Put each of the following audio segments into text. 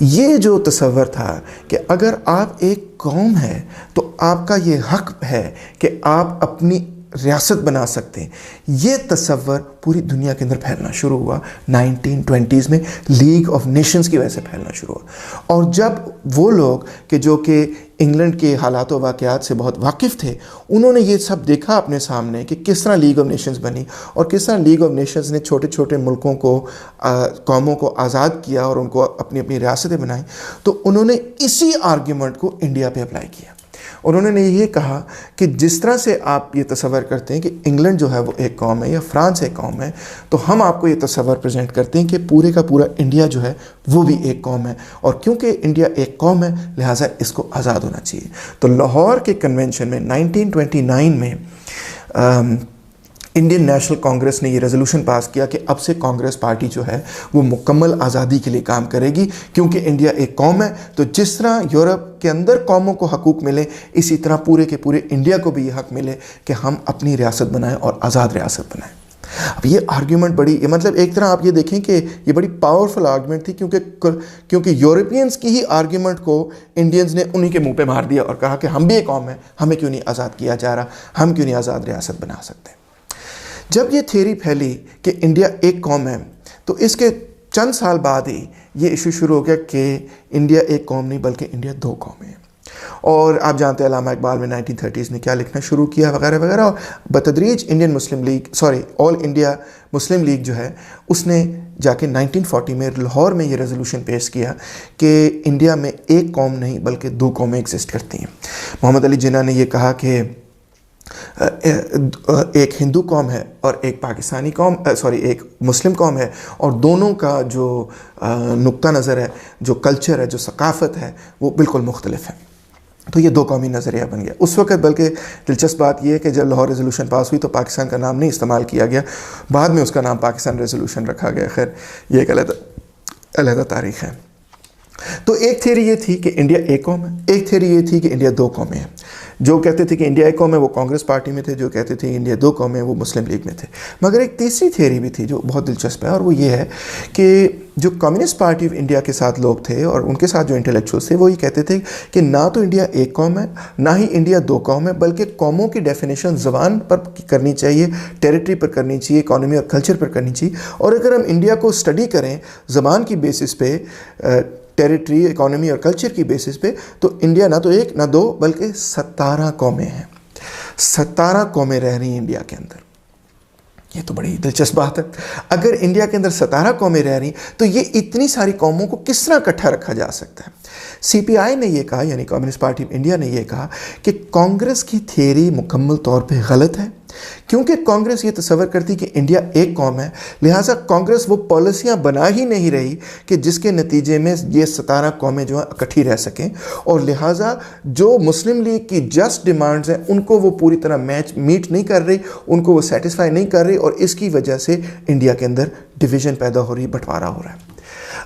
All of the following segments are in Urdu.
یہ جو تصور تھا کہ اگر آپ ایک قوم ہے تو آپ کا یہ حق ہے کہ آپ اپنی ریاست بنا سکتے ہیں، یہ تصور پوری دنیا کے اندر پھیلنا شروع ہوا 1920s میں لیگ آف نیشنز کی وجہ سے پھیلنا شروع ہوا۔ اور جب وہ لوگ جو کہ انگلینڈ کے حالات و واقعات سے بہت واقف تھے، انہوں نے یہ سب دیکھا اپنے سامنے کہ کس طرح لیگ آف نیشنز بنی اور کس طرح لیگ آف نیشنز نے چھوٹے چھوٹے ملکوں کو، قوموں کو آزاد کیا اور ان کو اپنی اپنی ریاستیں بنائیں، تو انہوں نے اسی آرگیومنٹ کو انڈیا پہ اپلائی کیا۔ انہوں نے یہ کہا کہ جس طرح سے آپ یہ تصور کرتے ہیں کہ انگلینڈ جو ہے وہ ایک قوم ہے یا فرانس ایک قوم ہے، تو ہم آپ کو یہ تصور پریزنٹ کرتے ہیں کہ پورے کا پورا انڈیا جو ہے وہ بھی ایک قوم ہے، اور کیونکہ انڈیا ایک قوم ہے لہٰذا اس کو آزاد ہونا چاہیے۔ تو لاہور کے کنونشن میں 1929 میں انڈین نیشنل کانگریس نے یہ ریزولوشن پاس کیا کہ اب سے کانگریس پارٹی جو ہے وہ مکمل آزادی کے لیے کام کرے گی، کیونکہ انڈیا ایک قوم ہے۔ تو جس طرح یورپ کے اندر قوموں کو حقوق ملے، اسی طرح پورے کے پورے انڈیا کو بھی یہ حق ملے کہ ہم اپنی ریاست بنائیں اور آزاد ریاست بنائیں۔ اب یہ آرگیومنٹ بڑی، مطلب ایک طرح آپ یہ دیکھیں کہ یہ بڑی پاورفل آرگیومنٹ تھی، کیونکہ یورپینز کی ہی آرگیومنٹ کو انڈینز نے انہی کے منہ پہ مار دیا اور کہا کہ ہم بھی ایک قوم ہے، ہمیں کیوں نہیں آزاد کیا جا رہا، ہم کیوں نہیں آزاد ریاست بنا سکتے۔ جب یہ تھیوری پھیلی کہ انڈیا ایک قوم ہے، تو اس کے چند سال بعد ہی یہ ایشو شروع ہو گیا کہ انڈیا ایک قوم نہیں بلکہ انڈیا دو قومیں ہیں۔ اور آپ جانتے ہیں علامہ اقبال میں 1930s میں کیا لکھنا شروع کیا وغیرہ وغیرہ، اور بتدریج آل انڈیا مسلم لیگ جو ہے اس نے جا کے 1940 میں لاہور میں یہ ریزولوشن پیش کیا کہ انڈیا میں ایک قوم نہیں بلکہ دو قومیں ایگزسٹ کرتی ہیں۔ محمد علی جناح نے یہ کہا کہ ایک ہندو قوم ہے اور ایک پاکستانی قوم، ایک مسلم قوم ہے، اور دونوں کا جو نقطہ نظر ہے، جو کلچر ہے، جو ثقافت ہے، وہ بالکل مختلف ہے۔ تو یہ دو قومی نظریہ بن گیا اس وقت۔ بلکہ دلچسپ بات یہ ہے کہ جب لاہور ریزولوشن پاس ہوئی تو پاکستان کا نام نہیں استعمال کیا گیا، بعد میں اس کا نام پاکستان ریزولوشن رکھا گیا۔ خیر یہ ایک علیحدہ تاریخ ہے۔ تو ایک تھیوری یہ تھی کہ انڈیا ایک قوم ہے، ایک تھیوری یہ تھی کہ انڈیا دو قومیں ہیں۔ جو کہتے تھے کہ انڈیا ایک قوم ہے وہ کانگریس پارٹی میں تھے، جو کہتے تھے کہ انڈیا دو قومیں وہ مسلم لیگ میں تھے۔ مگر ایک تیسری تھیوری بھی تھی جو بہت دلچسپ ہے، اور وہ یہ ہے کہ جو کمیونسٹ پارٹی آف انڈیا کے ساتھ لوگ تھے اور ان کے ساتھ جو انٹلیکچوئلس تھے، وہ یہ کہتے تھے کہ نہ تو انڈیا ایک قوم ہے نہ ہی انڈیا دو قوم ہے، بلکہ قوموں کی ڈیفینیشن زبان پر کرنی چاہیے، ٹیریٹری پر کرنی چاہیے، اکانومی اور کلچر پر کرنی چاہیے۔ اور اگر ہم انڈیا کو اسٹڈی کریں زبان کی بیسس پہ، ٹیریٹری، اکانومی اور کلچر کی بیسس پہ، تو انڈیا نہ تو ایک نہ دو بلکہ 17 قومیں ہیں۔ 17 قومیں رہ رہی ہیں انڈیا کے اندر۔ یہ تو بڑی دلچسپ بات ہے۔ اگر انڈیا کے اندر 17 قومیں رہ رہی ہیں تو یہ اتنی ساری قوموں کو کس طرح اکٹھا رکھا جا سکتا ہے؟ سی پی آئی نے یہ کہا، یعنی کمیونسٹ پارٹی آف انڈیا نے یہ کہا کہ کانگریس کی تھیوری مکمل طور پہ غلط ہے، کیونکہ کانگریس یہ تصور کرتی کہ انڈیا ایک قوم ہے، لہٰذا کانگریس وہ پالیسیاں بنا ہی نہیں رہی کہ جس کے نتیجے میں یہ 17 قومیں جو ہیں اکٹھی رہ سکیں، اور لہٰذا جو مسلم لیگ کی جسٹ ڈیمانڈز ہیں ان کو وہ پوری طرح میٹ نہیں کر رہی، ان کو وہ سیٹسفائی نہیں کر رہی، اور اس کی وجہ سے انڈیا کے اندر ڈویژن پیدا ہو رہی، بٹوارا ہو رہا ہے۔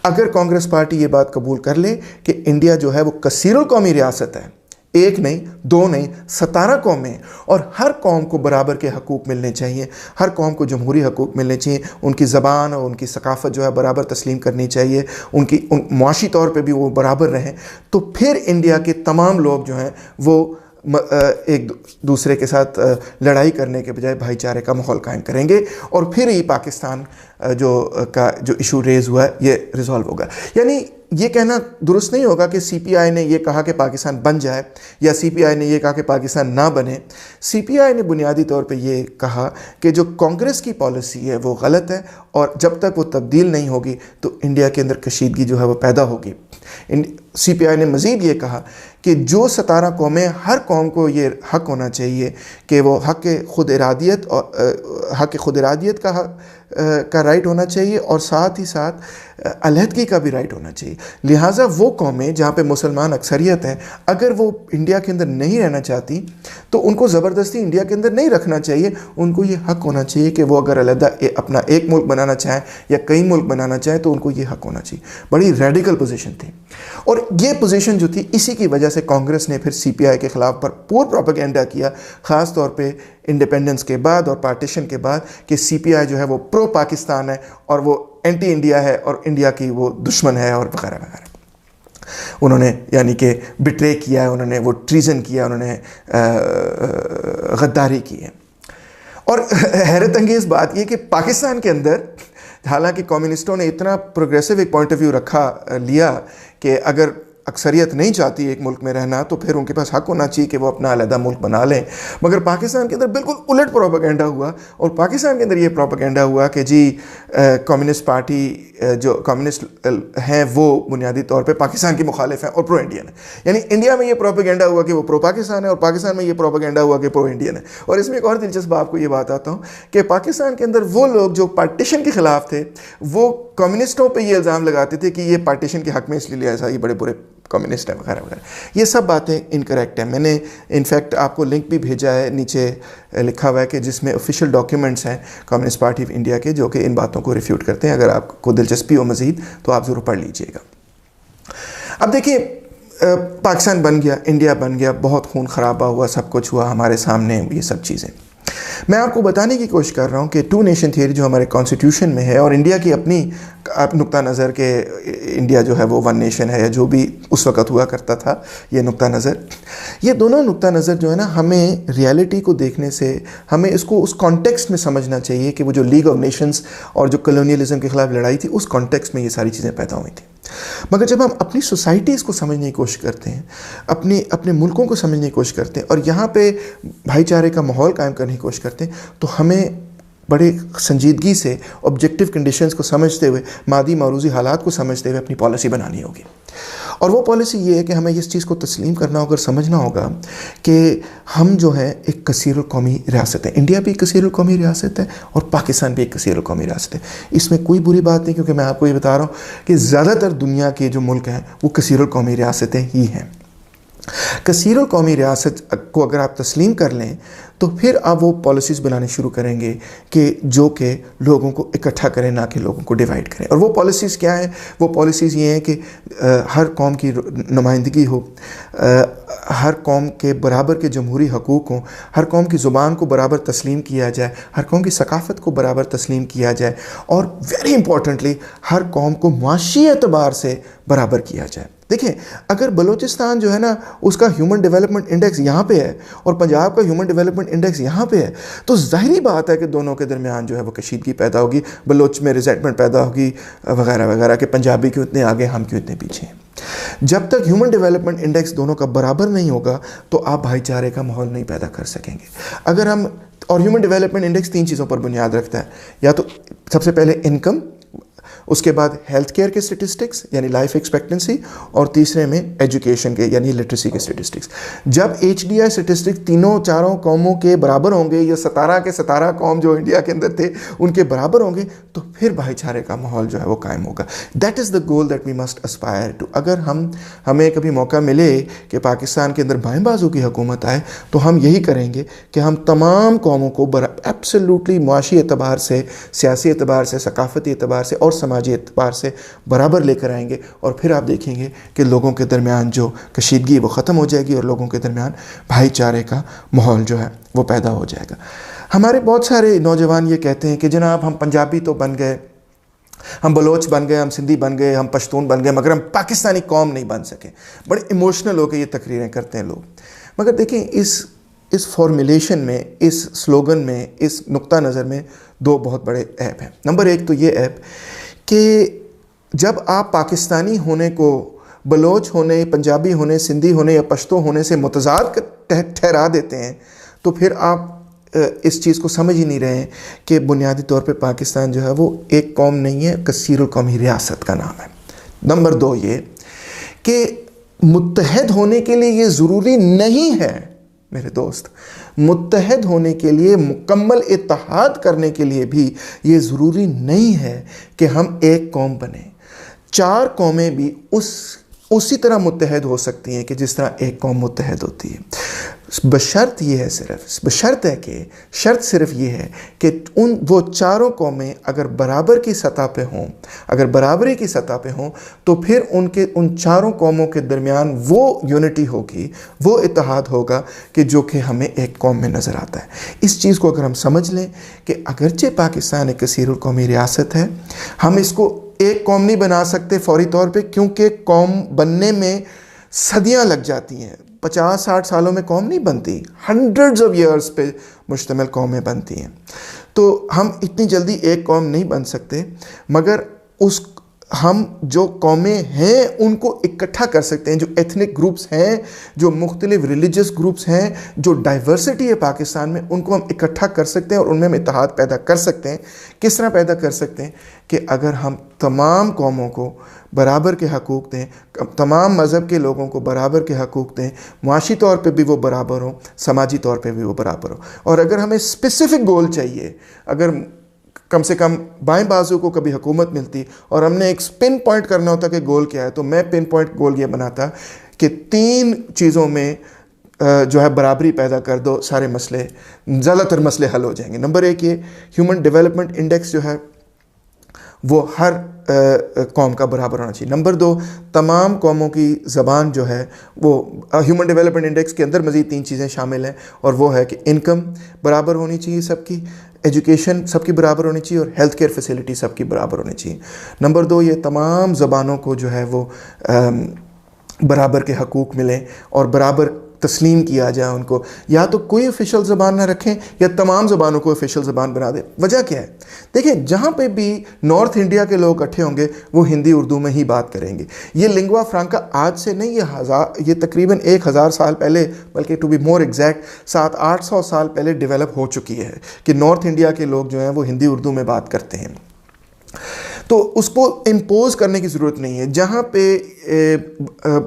اگر کانگریس پارٹی یہ بات قبول کر لے کہ انڈیا جو ہے وہ کثیر القومی ریاست ہے، ایک نہیں، دو نہیں، 17 قومیں، اور ہر قوم کو برابر کے حقوق ملنے چاہیے، ہر قوم کو جمہوری حقوق ملنے چاہیے، ان کی زبان اور ان کی ثقافت جو ہے برابر تسلیم کرنی چاہیے، ان معاشی طور پہ بھی وہ برابر رہیں، تو پھر انڈیا کے تمام لوگ جو ہیں وہ ایک دوسرے کے ساتھ لڑائی کرنے کے بجائے بھائی چارے کا ماحول قائم کریں گے، اور پھر ہی پاکستان جو ایشو ریز ہوا ہے یہ ریزالو ہوگا۔ یعنی یہ کہنا درست نہیں ہوگا کہ سی پی آئی نے یہ کہا کہ پاکستان بن جائے، یا سی پی آئی نے یہ کہا کہ پاکستان نہ بنے۔ سی پی آئی نے بنیادی طور پہ یہ کہا کہ جو کانگریس کی پالیسی ہے وہ غلط ہے، اور جب تک وہ تبدیل نہیں ہوگی تو انڈیا کے اندر کشیدگی جو ہے وہ پیدا ہوگی۔ سی پی آئی نے مزید یہ کہا کہ جو 17 قومیں، ہر قوم کو یہ حق ہونا چاہیے کہ وہ حق خود ارادیت کا رائٹ ہونا چاہیے، اور ساتھ ہی ساتھ علیحدگی کا بھی رائٹ ہونا چاہیے۔ لہٰذا وہ قومیں جہاں پہ مسلمان اکثریت ہے، اگر وہ انڈیا کے اندر نہیں رہنا چاہتی تو ان کو زبردستی انڈیا کے اندر نہیں رکھنا چاہیے، ان کو یہ حق ہونا چاہیے کہ وہ اگر علیحدہ اپنا ایک ملک بنانا چاہیں یا کئی ملک بنانا چاہیں تو ان کو یہ حق ہونا چاہیے۔ بڑی ریڈیکل پوزیشن تھی، اور یہ پوزیشن جو تھی اسی کی وجہ سے کانگریس نے پھر سی پی آئی کے خلاف پور پروپیگنڈا کیا، خاص طور پہ انڈیپینڈنس کے بعد اور پارٹیشن کے بعد، کہ سی پی آئی جو ہے وہ پرو پاکستان ہے اور وہ اینٹی انڈیا ہے اور انڈیا کی وہ دشمن ہے اور وغیرہ وغیرہ۔ انہوں نے یعنی کہ بٹرے کیا ہے، انہوں نے وہ ٹریزن کیا، انہوں نے غداری کی ہے۔ اور حیرت انگیز بات یہ کہ پاکستان کے اندر حالانکہ کمیونسٹوں نے اتنا پروگریسو ایک پوائنٹ آف ویو لیا کہ اگر اکثریت نہیں چاہتی ایک ملک میں رہنا تو پھر ان کے پاس حق ہونا چاہیے کہ وہ اپنا علیحدہ ملک بنا لیں، مگر پاکستان کے اندر بالکل الٹ پروپیگنڈا ہوا، اور پاکستان کے اندر یہ پروپیگنڈا ہوا کہ جی کمیونسٹ پارٹی جو کمیونسٹ ہیں وہ بنیادی طور پہ پاکستان کی مخالف ہیں اور پرو انڈین ہیں، یعنی انڈیا میں یہ پروپیگنڈا ہوا کہ وہ پرو پاکستان ہے، اور پاکستان میں یہ پروپیگنڈا ہوا کہ پرو انڈین ہے۔ اور اس میں ایک اور دلچسپ آپ کو یہ بات آتا ہوں کہ پاکستان کے اندر وہ لوگ جو پارٹیشن کے خلاف تھے وہ کمیونسٹوں پہ یہ الزام لگاتے تھے کہ یہ پارٹیشن کے حق میں اس لیے ایسا، یہ بڑے برے کمیونسٹ ہیں وغیرہ وغیرہ۔ یہ سب باتیں انکریکٹ ہیں۔ میں نے انفیکٹ آپ کو لنک بھی بھیجا ہے، نیچے لکھا ہوا ہے کہ جس میں آفیشیل ڈاکیومنٹس ہیں کمیونسٹ پارٹی آف انڈیا کے جو کہ ان باتوں کو ریفیوٹ کرتے ہیں۔ اگر آپ کو دلچسپی ہو مزید تو آپ ضرور پڑھ لیجئے گا۔ اب دیکھیے پاکستان بن گیا، انڈیا بن گیا، بہت خون خرابہ ہوا، سب کچھ ہوا ہمارے سامنے، یہ سب چیزیں۔ میں آپ کو بتانے کی کوشش کر رہا ہوں کہ ٹو نیشن تھیوری جو ہمارے کانسٹیٹیوشن میں ہے اور انڈیا کی اپنی نقطہ نظر کہ انڈیا جو ہے وہ ون نیشن ہے، یا جو بھی اس وقت ہوا کرتا تھا یہ نقطہ نظر، یہ دونوں نقطہ نظر جو ہے نا ہمیں ریالٹی کو دیکھنے سے ہمیں اس کو اس کانٹیکسٹ میں سمجھنا چاہیے کہ وہ جو لیگ آف نیشنز اور جو کلونیلزم کے خلاف لڑائی تھی اس کانٹیکسٹ میں یہ ساری چیزیں پیدا ہوئی تھیں۔ مگر جب ہم اپنی سوسائٹیز کو سمجھنے کی کوشش کرتے ہیں، اپنے ملکوں کو سمجھنے کی کوشش کرتے ہیں اور یہاں پہ بھائی چارے کا ماحول قائم کرنے کی کوشش کرتے ہیں تو ہمیں بڑے سنجیدگی سے آبجیکٹیو کنڈیشنز کو سمجھتے ہوئے، مادی معروضی حالات کو سمجھتے ہوئے اپنی پالیسی بنانی ہوگی۔ اور وہ پالیسی یہ ہے کہ ہمیں اس چیز کو تسلیم کرنا ہوگا اور سمجھنا ہوگا کہ ہم جو ہے ایک کثیر القومی ریاست ہے، انڈیا بھی ایک کثیر القومی ریاست ہے اور پاکستان بھی ایک کثیر القومی ریاست ہے۔ اس میں کوئی بری بات نہیں، کیونکہ میں آپ کو یہ بتا رہا ہوں کہ زیادہ تر دنیا کے جو ملک ہیں وہ کثیر القومی ریاستیں ہی ہیں۔ کثیر القومی ریاست کو اگر آپ تسلیم کر لیں تو پھر آپ وہ پالیسیز بنانے شروع کریں گے کہ جو کہ لوگوں کو اکٹھا کریں، نہ کہ لوگوں کو ڈیوائیڈ کریں۔ اور وہ پالیسیز کیا ہیں؟ وہ پالیسیز یہ ہیں کہ ہر قوم کی نمائندگی ہو، ہر قوم کے برابر کے جمہوری حقوق ہوں، ہر قوم کی زبان کو برابر تسلیم کیا جائے، ہر قوم کی ثقافت کو برابر تسلیم کیا جائے، اور ویری امپورٹنٹلی ہر قوم کو معاشی اعتبار سے برابر کیا جائے۔ دیکھیں اگر بلوچستان جو ہے نا اس کا ہیومن ڈیولپمنٹ انڈیکس یہاں پہ ہے اور پنجاب کا ہیومن ڈیولپمنٹ انڈیکس یہاں پہ ہے تو ظاہری بات ہے کہ دونوں کے درمیان جو ہے وہ کشیدگی پیدا ہوگی، بلوچ میں ریزنٹمنٹ پیدا ہوگی وغیرہ وغیرہ کہ پنجابی کیوں اتنے آگے، ہم کیوں اتنے پیچھے ہیں۔ جب تک ہیومن ڈیولپمنٹ انڈیکس دونوں کا برابر نہیں ہوگا تو آپ بھائی چارے کا ماحول نہیں پیدا کر سکیں گے۔ اگر ہم اور ہیومن ڈیولپمنٹ انڈیکس 3 چیزوں پر بنیاد رکھتا ہے، یا تو سب سے پہلے انکم، اس کے بعد ہیلتھ کیئر کے سٹیٹسٹکس یعنی لائف ایکسپیکٹنسی، اور تیسرے میں ایجوکیشن کے یعنی لٹریسی کے سٹیٹسٹکس۔ جب HDI سٹیٹسٹکس تینوں چاروں قوموں کے برابر ہوں گے، یا 17 کے 17 قوم جو انڈیا کے اندر تھے ان کے برابر ہوں گے تو پھر بھائی چارے کا ماحول جو ہے وہ قائم ہوگا۔ That is the goal that we must aspire to. اگر ہمیں کبھی موقع ملے کہ پاکستان کے اندر بائیں بازو کی حکومت آئے تو ہم یہی کریں گے کہ ہم تمام قوموں کو ایبسلیوٹلی معاشی اعتبار سے، سیاسی اعتبار سے، ثقافتی اعتبار سے اور سماجی اعتبار سے برابر لے کر آئیں گے، اور پھر آپ دیکھیں گے کہ لوگوں کے درمیان جو کشیدگی وہ ختم ہو جائے گی اور لوگوں کے درمیان بھائی چارے کا ماحول جو ہے وہ پیدا ہو جائے گا۔ ہمارے بہت سارے نوجوان یہ کہتے ہیں کہ جناب ہم پنجابی تو بن گئے، ہم بلوچ بن گئے، ہم سندھی بن گئے، ہم پشتون بن گئے، مگر ہم پاکستانی قوم نہیں بن سکے۔ بڑے ایموشنل ہو کے یہ تقریریں کرتے ہیں لوگ، مگر دیکھیں اس فارمیلیشن میں، اس سلوگن میں، اس نقطہ نظر میں 2 بہت بڑے عیب ہیں۔ نمبر 1 تو یہ عیب کہ جب آپ پاکستانی ہونے کو بلوچ ہونے، پنجابی ہونے، سندھی ہونے یا پشتو ہونے سے متضاد ٹھہرا دیتے ہیں تو پھر آپ اس چیز کو سمجھ ہی نہیں رہے ہیں کہ بنیادی طور پہ پاکستان جو ہے وہ ایک قوم نہیں ہے، کثیر القومی ریاست کا نام ہے۔ نمبر 2 یہ کہ متحد ہونے کے لیے یہ ضروری نہیں ہے میرے دوست، متحد ہونے کے لیے، مکمل اتحاد کرنے کے لیے بھی یہ ضروری نہیں ہے کہ ہم ایک قوم بنیں۔ 4 قومیں بھی اسی طرح متحد ہو سکتی ہیں کہ جس طرح ایک قوم متحد ہوتی ہے، بشرط یہ ہے شرط صرف یہ ہے کہ وہ 4 قومیں اگر برابر کی سطح پہ ہوں، اگر برابری کی سطح پہ ہوں تو پھر ان 4 قوموں کے درمیان وہ یونٹی ہوگی، وہ اتحاد ہوگا کہ جو کہ ہمیں ایک قوم میں نظر آتا ہے۔ اس چیز کو اگر ہم سمجھ لیں کہ اگرچہ پاکستان ایک کثیر القومی ریاست ہے، ہم اس کو ایک قوم نہیں بنا سکتے فوری طور پہ، کیونکہ قوم بننے میں صدیاں لگ جاتی ہیں. 50-60 سالوں میں قوم نہیں بنتی، ہنڈریڈز آف ایئرس پہ مشتمل قومیں بنتی ہیں. تو ہم اتنی جلدی ایک قوم نہیں بن سکتے، مگر ہم جو قومیں ہیں ان کو اکٹھا کر سکتے ہیں. جو ایتھنک گروپس ہیں، جو مختلف ریلیجس گروپس ہیں، جو ڈائیورسٹی ہے پاکستان میں، ان کو ہم اکٹھا کر سکتے ہیں اور ان میں ہم اتحاد پیدا کر سکتے ہیں. کس طرح پیدا کر سکتے ہیں؟ کہ اگر ہم تمام قوموں کو برابر کے حقوق دیں، تمام مذہب کے لوگوں کو برابر کے حقوق دیں، معاشی طور پہ بھی وہ برابر ہوں، سماجی طور پہ بھی وہ برابر ہوں. اور اگر ہمیں اسپیسیفک گول چاہیے، اگر کم سے کم بائیں بازو کو کبھی حکومت ملتی اور ہم نے ایک پن پوائنٹ کرنا ہوتا کہ گول کیا ہے، تو میں پن پوائنٹ گول یہ بناتا کہ 3 چیزوں میں جو ہے برابری پیدا کر دو، سارے مسئلے، زیادہ تر مسئلے حل ہو جائیں گے. نمبر 1 یہ ہیومن ڈیولپمنٹ انڈیکس جو ہے وہ ہر قوم کا برابر ہونا چاہیے. نمبر 2 تمام قوموں کی زبان جو ہے وہ ہیومن ڈیولپمنٹ انڈیکس کے اندر مزید 3 چیزیں شامل ہیں، اور وہ ہے کہ انکم برابر ہونی چاہیے سب کی، ایجوکیشن سب کی برابر ہونی چاہیے، اور ہیلتھ کیئر فیسلٹی سب کی برابر ہونی چاہیے. نمبر 2 یہ تمام زبانوں کو جو ہے وہ برابر کے حقوق ملیں اور برابر تسلیم کیا جائے ان کو. یا تو کوئی آفیشیل زبان نہ رکھیں یا تمام زبانوں کو آفیشیل زبان بنا دیں. وجہ کیا ہے؟ دیکھیں، جہاں پہ بھی نارتھ انڈیا کے لوگ اکٹھے ہوں گے وہ ہندی اردو میں ہی بات کریں گے. یہ لنگوا فرانکا آج سے نہیں، یہ تقریباً 1000 سال پہلے، بلکہ ٹو بی مور ایگزیکٹ 700-800 سال پہلے ڈیولپ ہو چکی ہے کہ نارتھ انڈیا کے لوگ جو ہیں وہ ہندی اردو میں بات کرتے ہیں. تو اس کو امپوز کرنے کی ضرورت نہیں ہے. جہاں پہ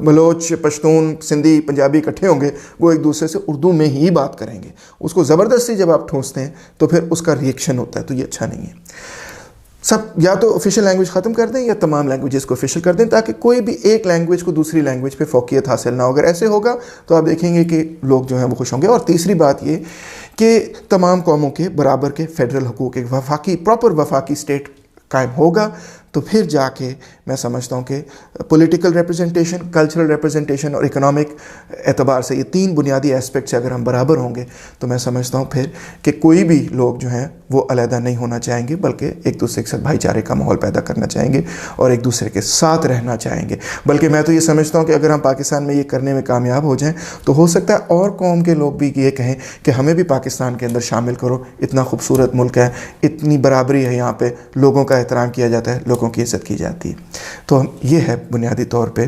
بلوچ، پشتون، سندھی، پنجابی اکٹھے ہوں گے وہ ایک دوسرے سے اردو میں ہی بات کریں گے. اس کو زبردستی جب آپ ٹھونستے ہیں تو پھر اس کا ریئیکشن ہوتا ہے، تو یہ اچھا نہیں ہے. یا تو آفیشیل لینگویج ختم کر دیں یا تمام لینگویجز کو آفیشیل کر دیں، تاکہ کوئی بھی ایک لینگویج کو دوسری لینگویج پہ فوقیت حاصل نہ ہو. اگر ایسے ہوگا تو آپ دیکھیں گے کہ لوگ جو ہیں وہ خوش ہوں گے. اور تیسری بات یہ کہ تمام قوموں کے برابر کے فیڈرل حقوق، ایک پراپر وفاقی اسٹیٹ قائم ہوگا، تو پھر جا کے میں سمجھتا ہوں کہ پولیٹیکل ریپرزنٹیشن، کلچرل ریپرزنٹیشن اور اکنامک اعتبار سے یہ 3 بنیادی ایسپیکٹ سے اگر ہم برابر ہوں گے تو میں سمجھتا ہوں پھر کہ کوئی بھی لوگ جو ہیں وہ علیحدہ نہیں ہونا چاہیں گے، بلکہ ایک دوسرے کے ساتھ بھائی چارے کا ماحول پیدا کرنا چاہیں گے اور ایک دوسرے کے ساتھ رہنا چاہیں گے. بلکہ میں تو یہ سمجھتا ہوں کہ اگر ہم پاکستان میں یہ کرنے میں کامیاب ہو جائیں تو ہو سکتا ہے اور قوم کے لوگ بھی یہ کہیں کہ ہمیں بھی پاکستان کے اندر شامل کرو، اتنا خوبصورت ملک ہے، اتنی برابری ہے یہاں پہ، لوگوں کا احترام کیا جاتا ہے، لوگوں کی عزت کی جاتی ہے. تو یہ ہے بنیادی طور پہ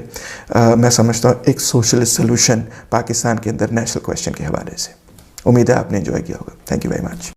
میں سمجھتا ہوں ایک سوشلسٹ سلوشن پاکستان کے اندر نیشنل کویسچن کے حوالے سے. امید ہے آپ نے انجوائے کیا ہوگا. Thank you very much.